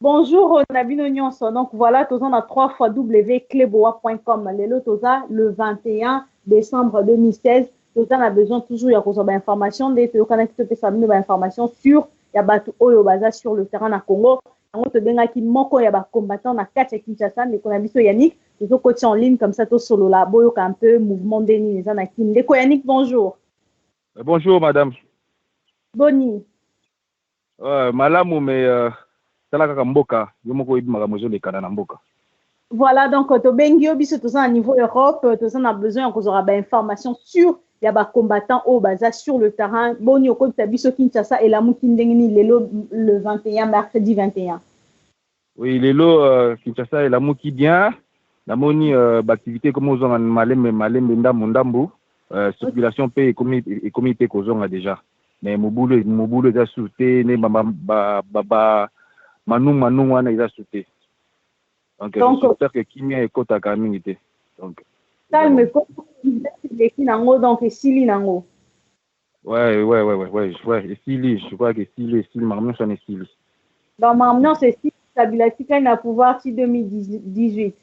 Bonjour, Nabino Nyonso. Donc voilà, Tozan a 3 fois www.cleboa.com. Le 21 décembre 2016, Tozan a besoin toujours d'informations, d'informations sur Yabatu Oyo Baza sur le terrain na Congo. On te donne qui moko ya ba combattant na Katia Kinshasa, mais qu'on a vu Yannick, les autres côtés en ligne comme ça, tout solo là, boyo un peu mouvement déni les anakin. Deko Yannick, bonjour. Bonjour madame. Boni. Malamu mais talaka mboka, yo moko yebi makambo ezolekana na mboka. Voilà, donc, Tobengio, biso, tout ça, à niveau Europe, tout ça, on a besoin qu'on aura d'informations sur les combattants au Baza sur le terrain. Bon, il y a biso Kinshasa et la Moukindengini, le 21, mercredi 21. Oui, lelo Kinshasa et la Mouki bien. La moni activité comme aux en malembe ndambu. Circulation paye et comité kozonga déjà. Mais mobulo déjà sauté, ne manu wana déjà sauté. Donc, j'espère que Kimia est côte à Kamingité. Donc, calme, donc, Sili Nango. Ouais, Sili, je crois que Sili, Marmion, ça est Sili. Dans Marmion, c'est Sili, stabilité, quand il a pouvoir, si 2018.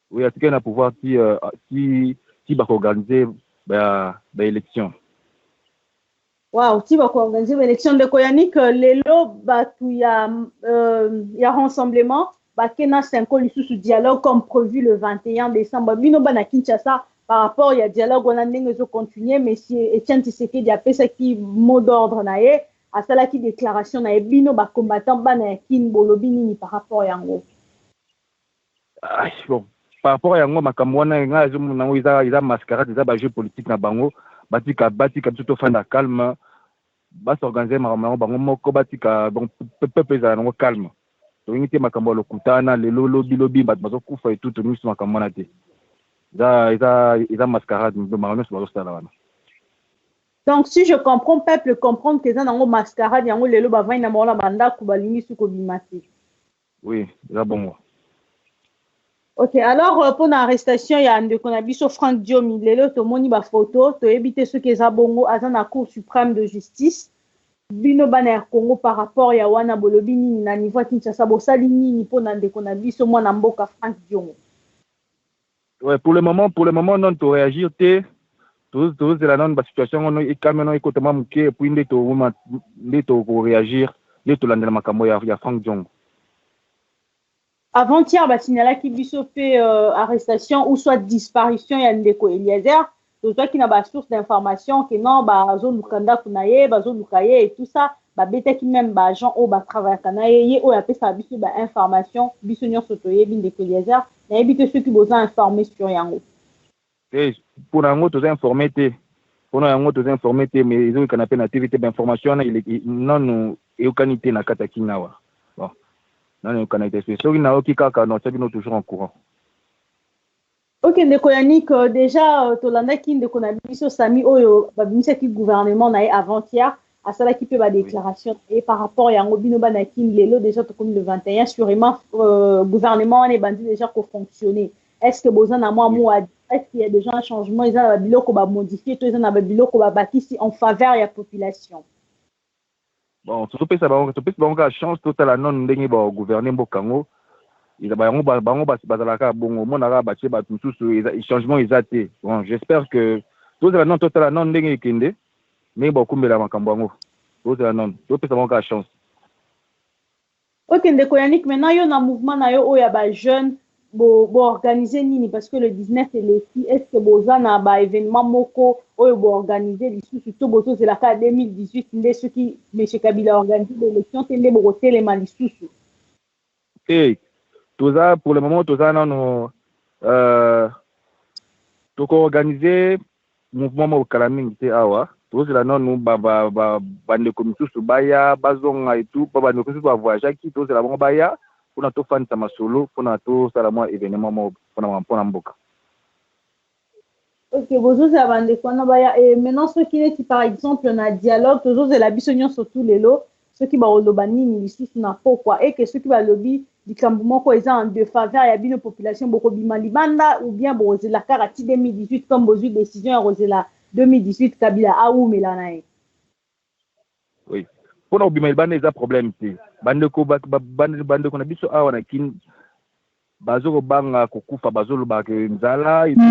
Oui, en tout cas, il a pouvoir, si va organiser l'élection. Waouh, tu vas organiser l'élection de Koyanik, Lelo, il y a rassemblement. Bakena Senko sous dialogue comme prévu le 21 décembre. Bino bana Kinshasa par rapport il y a dialogue on a ndenge continuer monsieur Etienne Tshisekedi a fait ça qui mot d'ordre naé à cela qui déclaration naé bino ba combattant bana kin bolobi nini par rapport yango. Bon par rapport à yango makambo wana nga nango iza mascarade iza ba jeu politique na bango batika biso fanda calme ba s'organiser makambo bango moko batika bon peuple za nango calme. Donc, makambo lokutana lelo lobi bat bazokufa et tout miso makambo na te iza mascarade makambo so bazosala wana. Donc si je comprends peuple comprendre que ça nango mascarade yango lelo ba vaina na mona banda ku balingi su ko bimati. Oui, iza bon. Ok, alors pour l'arrestation il y a ndeko na biso Franck Diomi lelo to moni ba photo to éviter ce que za bongo azana cour suprême de justice. Bino bana Congo par rapport ya wana bolobi nini na niveau Kinshasa bosali nini po na ndeko na biso mwana mboka Franck Diongo. Ouais, pour le moment non to réagir te tous la non ba situation on est quand même écoutez muke puis ndeto ko réagir ndeto landela makambo ya Franck Diongo. Avant-hier ba signala ki biso fait arrestation ou soit disparition ya ndeko Eliezer. Donc, toi qui n'a pas source d'information que non, bah, zone Lukanda Kunaye, bah, zone Lukaye et tout ça, bah, bête qui même, bah, gens, oh, bah, travail Kanaye, oh, appelle ça, bisu, bah, information, bisu, nyon, sotoye, bin de Keliezer, n'a évité ceux qui vous ont informé sur Yango. Pour Yango, tous informés, mais ils ont qu'on appelle l'activité d'information, non, nous, et au canité, na Katakinawa. Bon, non, nous, canité, c'est sûr, il n'a aucun cas, non, ça, nous, toujours en courant. Ok, ndeko Yannick, déjà tolandaki ndeko na biso Sami oyo babimisaki gouvernement na avant-hier asalaki pe ba déclaration et par rapport yango bino banaki lelo déjà tokomi le 21 sûrement gouvernement wana bandi déjà ko fonctionner. Est-ce que besoin na moi est-ce qu'il y a déjà un changement ils ont biloko ba modifier to ils ont ba biloko ba bakisi en faveur ya population. Bon, tout peut ça ba chance totale non ndenge ba gouverner mbokango. Il bango bazalaka bongo monaka batie bato mosusu changement eza te. Bon, j'espère que tozala non ndenge ekende ndenge bakumbela makambo yango tozala non topesa bango kaka chance. Ok, ndeko Yannick, maintenant yo na mouvement na yo oyo ya ba jeune bo organiser nini parce que le 19 et les filles est-ce que boza na ba événement moko oyo bo organiser lisusu to bozo c'est la cas 2018 nde ceux qui monsieur Kabila organiser l'élection tende bo telema lisusu. Pour le moment, non, organiser mouvement au Kalaming, awa. Tous la non, nous, bande comme tout, baya, bazonga et tout, bande comme tout, voyager qui, tous la bon baya, pour notre fan sama solo, pour notre salamoi événement, pour n'amboka. Ok, bonjour, c'est bande comme baya. Et maintenant, ceux qui, par exemple, on a dialogue, toujours, c'est la bisognon sur tous les lots, ceux qui vont au bani, ils sont na pourquoi, et que ceux qui vont lobby, likambo ko eza en défaveur ya bino population boko bima libanda ou bien bozela karati 2018 comme bozu décision ya rozela 2018 Kabila aoumela nae. Oui. Pour nous, il y a des problèmes. Bande qu'on a vu sur Awa Nakin, Bazo Banga, Kokufa, Bazo Lubak, Nzala, et tout,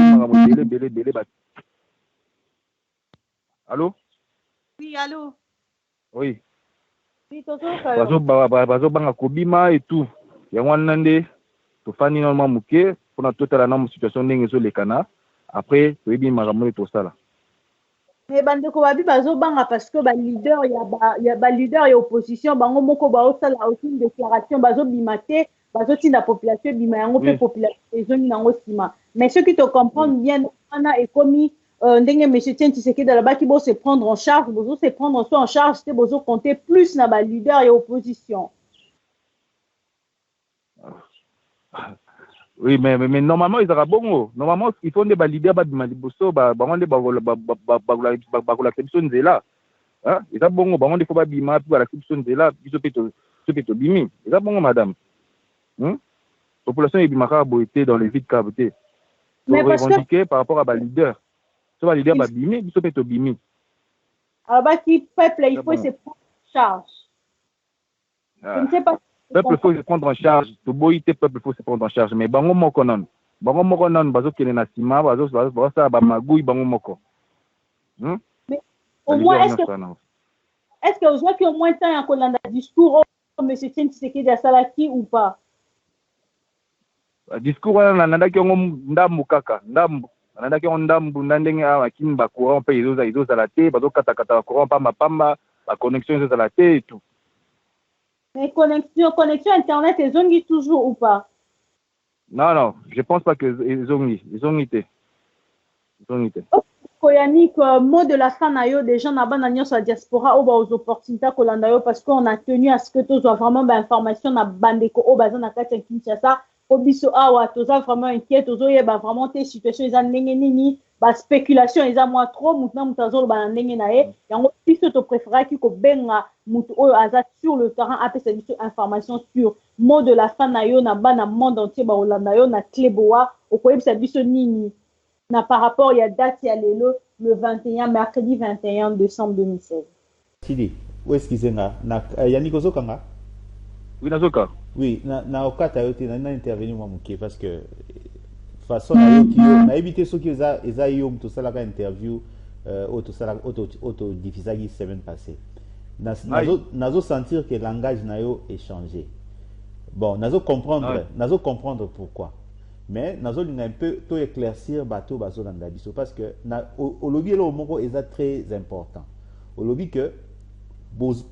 Bele. Allô? Oui, allô? Oui. Oui, Bazo Banga Kobima et tout. Il y a un nande, tu fais normalement mouké, pour la totale situation d'engezo les cana. Après, tu es bien maramoué tout ça là. Mais bande ko babi bazo banga parce que leader il y a leader et opposition bango moko ba osala aucune déclaration bazo bimate bazo tinda population bima yango pe population ezoni nango sima. Mais ceux qui te comprennent bien on a commis ndenge monsieur Tien Tshisekedi là-bas qui vont se prendre en charge, bozo se prendre en charge, c'est bozo compter plus na ba leader et opposition. Oui, mais normalement, ils auront bon. Normalement, il faut des leaders, ils là. Ils ont bon, ils faut bima, puis la question de là, ils sont bimi. Ils ont bon, madame. Population est bimaka boité dans les vides cavités. Mais revendiquer par rapport à leader. Soit leader bimi, ils sont bimi. Alors, qui peuple, il faut se prendre en charge. Je ne sais pas. Peuple, il faut se prendre en charge. Tout boité, peuple, il faut se prendre en charge. Mais bango moko non. Bango moko non, bazo kene na sima, bazo ça ba magouille bango moko. Mais au moins, est-ce que vous voyez qu'au moins temps il y a un discours M. Tien Tshisekedi à Salaki ou pas? Discours on a ndaki ndambu kaka, ndambu. Ndaki ndambu ndenge akini ba courant pe izo za la té, bazo kata courant pa mapamba, la connexion izo za la té et tout. Mais connexion internet, ils ont toujours ou pas? Non, je pense pas qu'ils ont été. Koyanik, mot de la fin, des gens n'abandonnent sur la diaspora aux opportunités parce qu'on a tenu à ce que tu sois vraiment d'informations na bandeko au bazan na katia Kinshasa au biso awa tu as vraiment inquiet tu as vraiment tes situations ils ont nini ba spéculation ils ont moins trop maintenant mutazo ba ndenge na ye yango biso to préférer ki ko benga mutu o aza sur le terrain après cette information sur mot de la fin na bana monde entier ba olanda yo na kleboa o ko yebisa biso nini na par rapport il y a date il y a le 21 mercredi 21 décembre 2016. Chidi, où est-ce qu'ils sont na Yannick Ozokanga? Oui, Nazoka. Oui, na okata yote na intervenir moi muké parce que façon na éviter ceux qui ont eu tout ça la interview auto diffusé semaine passée. Nazo sentir que le langage na yo est changé. Bon, nazo comprendre pourquoi. Mais nazo linga un peu to éclaircir bateau bazo dans biso parce que au lobby là au moko est très important. Au lobby que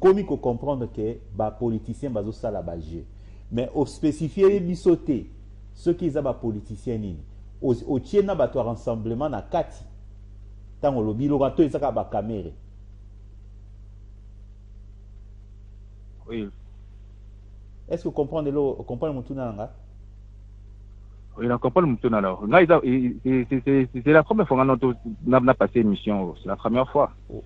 comme il faut comprendre que les politiciens bazo sala ba jeu. Mais au spécifier bisoté ceux qui ont ba politiciens nini au tiena bato rassemblement na kati tant au lobby lo bato ezaka ba caméra. Oui. Est-ce que vous comprenez mon tour nanga? Oui, on comprend le mouton alors. C'est la première fois qu'on a passé émission. C'est la première fois. Oh.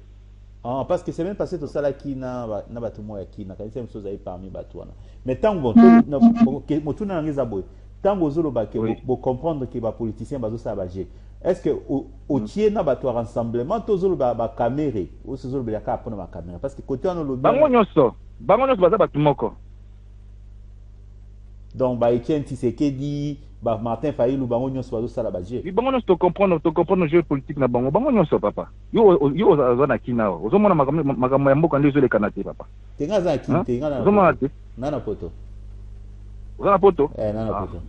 Ah, parce que c'est même passé tout ça là qui n'a pas tout le monde qui n'a pas de choses parmi Batouana. Mais tant que mouton nanga zaboy, tant que vous allez comprendre que les politiciens bazo ça bagé. Est-ce que au tiers n'a pas tout rassemblement tous les ba caméra ou ces autres ba prendre ma caméra parce que côté on le bango nyonso baza batu moko. Donc ba Etienne Tshisekedi ba Martin Fayulu bango nyonso bazo sala baje. Oui bango nyonso to comprendre jeu politique na bango nyonso papa. Yo azana kina o. Ozomona makambo ya mboka ndio zo le kanate papa. Tenga za kina tenga na. Ozomona te. Nana poto. Ozana poto? Nana poto.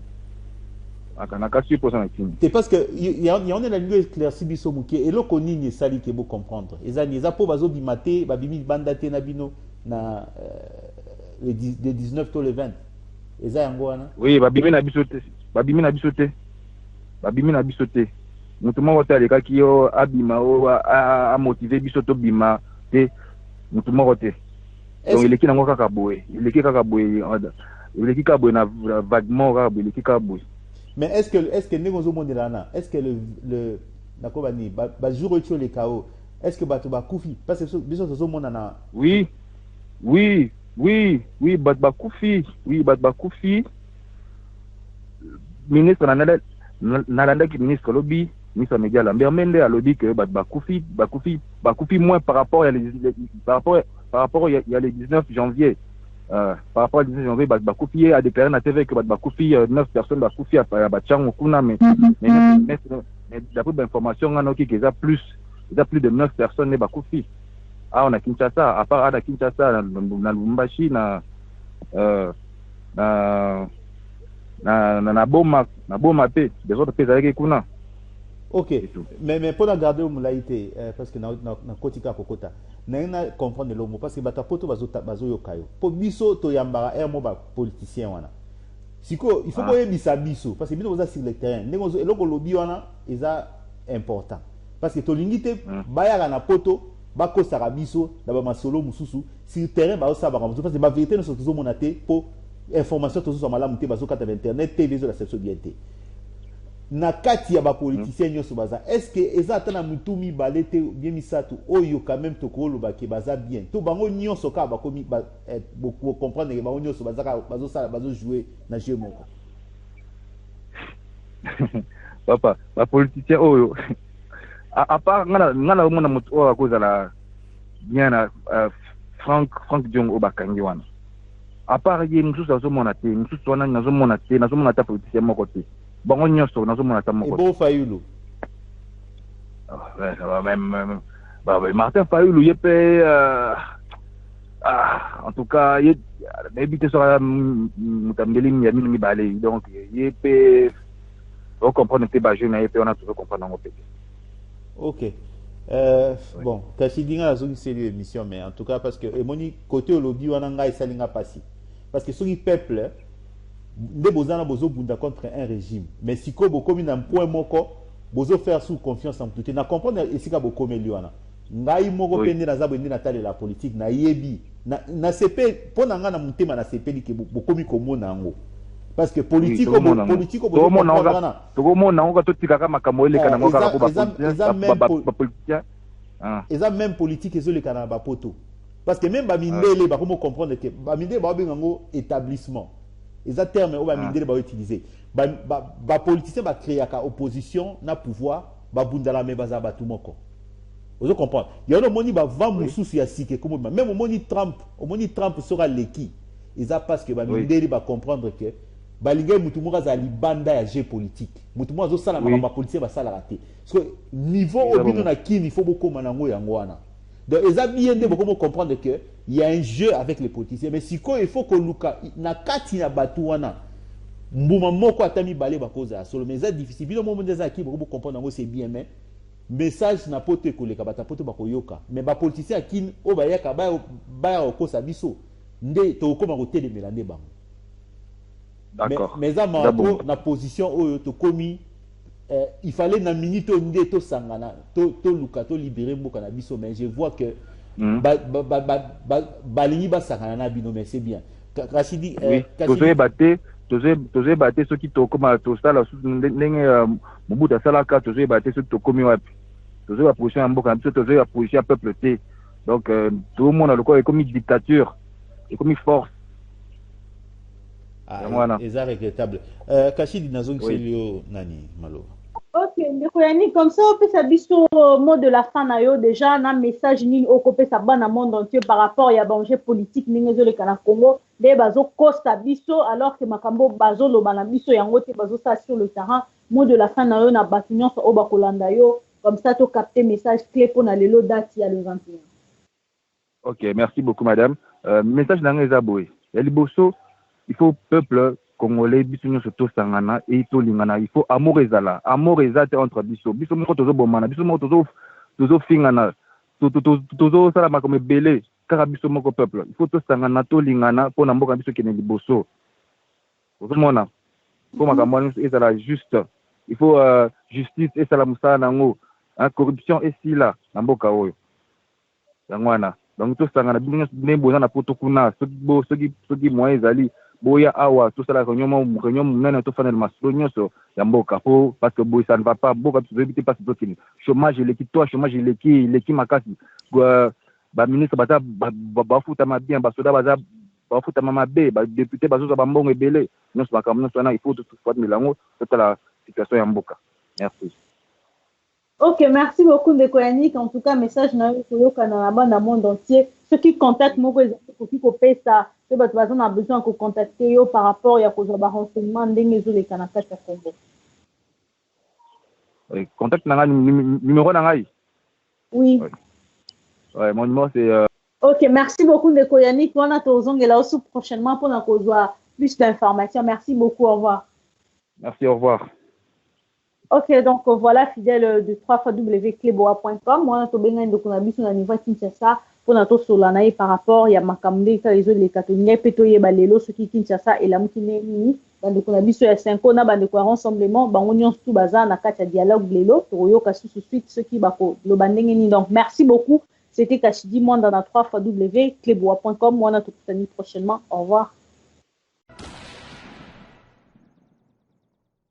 Akana kasi posa na kina. C'est parce que il y a on est la ligne éclairci biso muke et lo konini sali ke bo comprendre. Eza po bazo bimate ba bimi bandate na bino na le 19 to le 20. Eza yango wana. Oui, babimi na bisote. Babimi na bisote. Mutu moko te aleka ki yo abima o a motiver bisoto bima te mutu moko te. Donc il est nango kaka boye. Il est kaka boye na vaguement kaka boye, il est kaka boye. Mais est-ce que negozo monde là est-ce que le nakoba ni ba jour utio le chaos est-ce que bato ba kufi parce que biso zo mona na Oui, bat bakufi, ministre nalanda ki ministre lobby, ministre média Lambert Mende a lobby que bat bakufi moins par rapport par rapport il y a le 19 janvier par rapport au 19 janvier Bakoufi a déclaré dans la TV que Bakoufi 9 personnes Bakoufi à Bachango Kuna mais d'après l'information on a qu'il y a plus de 9 personnes Bakoufi on a Kinshasa à part à Kinshasa na Lubumbashi na boma pe des autres pays avec Kuna. Ok, mais pour garder au moulaïté, parce que na kotika kokota, na comprendre le mot parce que batapoto bazo yokayo. Pour biso to yambara mo ba politicien wana. Siko il faut qu'on bisa biso parce que bino boza sur le terrain. Nengo eloko lobi wana eza important. Parce que to lingite bayaka na poto bako sara biso na ba masolo mususu sur terrain ba osaba parce que ba vérité no sotuzo monate pour information to so malamu te bazo kata internet TV zo la section bien te. Na kati ya ba politicien nyoso baza est-ce que ezata na mutumi balete bien misatu oyo quand même to ko loba ke baza bien to bango nyoso ka ba komi beaucoup comprendre ke bango nyoso baza bazo sala bazo jouer na jeu moko papa ba politicien oyo à part ngana mona mutu o akoza la bien na Frank Diong obakangi wana à part ye mususu azomona te mususu wana nazomona ta politicien moko te bango nyonso nazomona ta moko Ebo Fayulu même Martin Fayulu yepe en tout cas ye éviter sur mutambeli ya mini balé donc yepe on comprend que ba jeune yepe on a toujours comprendre en fait. OK. Bon, Kashidinga azongi série émission mais en tout cas parce que emoni côté lobby wana ngai salinga passi parce que soki peuple nde bozana bozo bunda contre un régime mais siko bokomi na point moko bozo faire sous confiance en tout na comprendre esika bokomeli wana ngai moko pende na zabo na tale la politique na yebi na CP pona nga na mutema na CP li ke bokomi komona ngo parce que politique to mona ngo to tikaka makambo ele kana ngo ka ba politique eza même politique ezole kana ba poto parce que même ba mindele ba komo comprendre que ba mindele ba benga ngo établissement eza terme o ba mindele ba utiliser ba politicien ba créer ka opposition na pouvoir ba bundala me baza ba tumoko vous comprenez il y a no moni ba va mususu ya sike comme même au moni Trump sera leki eza parce que ba mindele ba comprendre que balinga mutu moka za libanda ya jeu politique mutu moka zo sala ma politicien ba sala raté parce que niveau obino na kini il faut beaucoup manango yango wana. Donc, ils ont bien dit beaucoup comprendre que il y a un jeu avec les politiciens. Mais si il faut que Luka na kati na batuana mbuma moko atami balé bakoza solo mais c'est difficile. Bino moment des aki beaucoup comprendre que c'est bien mais message na pote ko leka bata pote bakoyoka. Mais ba politicien aki o ba yaka ba okosa biso nde to koma ko telemela nde bango. D'accord. Mais ça na position oyo to komi il fallait na minute nde to sangana to luka to libérer mboka na biso mais je vois que balingi ba sangana na bino mais c'est bien Kashidi tozoye baté ceux qui to comme to sala ndenge Mobutu salaka tozoye baté ceux qui to komi wapi tozoye ba position mboka biso tozoye ba position peuple té donc tout le monde a le quoi comme dictature et comme force voilà c'est regrettable Kashidi nazongi selio nani malo. Ok, Yannick, comme ça, on peut s'abisso au mot de la fin, déjà, un message ni au copé sa banne à monde entier par rapport à danger politique, ni le Canada Congo, des bazo costa biso, alors que Makambo bazo lo banabiso yangote bazo ça sur le terrain, mot de la fin, na bâtiment au Bakolanda yo, comme ça, tu capter message clé pour na lelo date il y a le 21. Ok, merci beaucoup, madame. Message dans les aboués. Il faut peuple congolais biso nyo soto sangana et to lingana il faut amour ezate entre biso moko tozo bomana biso moko tozo fingana tozo sala makome belé kaka biso moko peuple il faut to sangana to lingana po na mboka biso kene liboso ozomona po makambo ezala juste il faut justice esala musala nango corruption esila na mboka oyo yangwana donc to sangana biso nembo na poto kuna soki moyen ezali boya awa tout ça la réunion nana to fanel masolo nyonso ya mboka po parce que boy ça ne va pas boka tu veux éviter parce que chômage l'équipe makasi ba ministre bata ba futa ma bien ba soda baza ba futa mama be ba député bazo ba mbongo ebele nyonso makambo nyonso na il faut tout fois milango toute la situation ya mboka. Merci. Ok, merci beaucoup Ndeko Yannick. En tout cas, message na yoka na bande monde entier. ceux qui contactent moi ça c'est parce qu'on a besoin de contacter par rapport à cause de renseignement ndenge zo les Canada à Congo. Contact numéro nangai. Oui. Ouais, mon numéro c'est OK, merci beaucoup Ndeko Yannick. On a tozongela aussi prochainement pour nous avoir plus d'informations. Merci beaucoup, au revoir. Merci, au revoir. OK, donc voilà, fidèle de 3xwkleboa.com. Moi, je suis Ndeko Nabiso na niveau Kinshasa pour notre solanaï par rapport à Makamde les autres les catholiques peto yebalelo ce qui Kinshasa et la mutine ni Ndeko Nabiso ya 5 na bandeko rassemblement bango nyonso tout bazar na kati ya dialogue lelo toyoka suite ce qui bako lo bandenge ni. Donc merci beaucoup. C'était Kachidi Mwanda na 3xwkleboa.com. Moi, on a tout prochainement. Au revoir.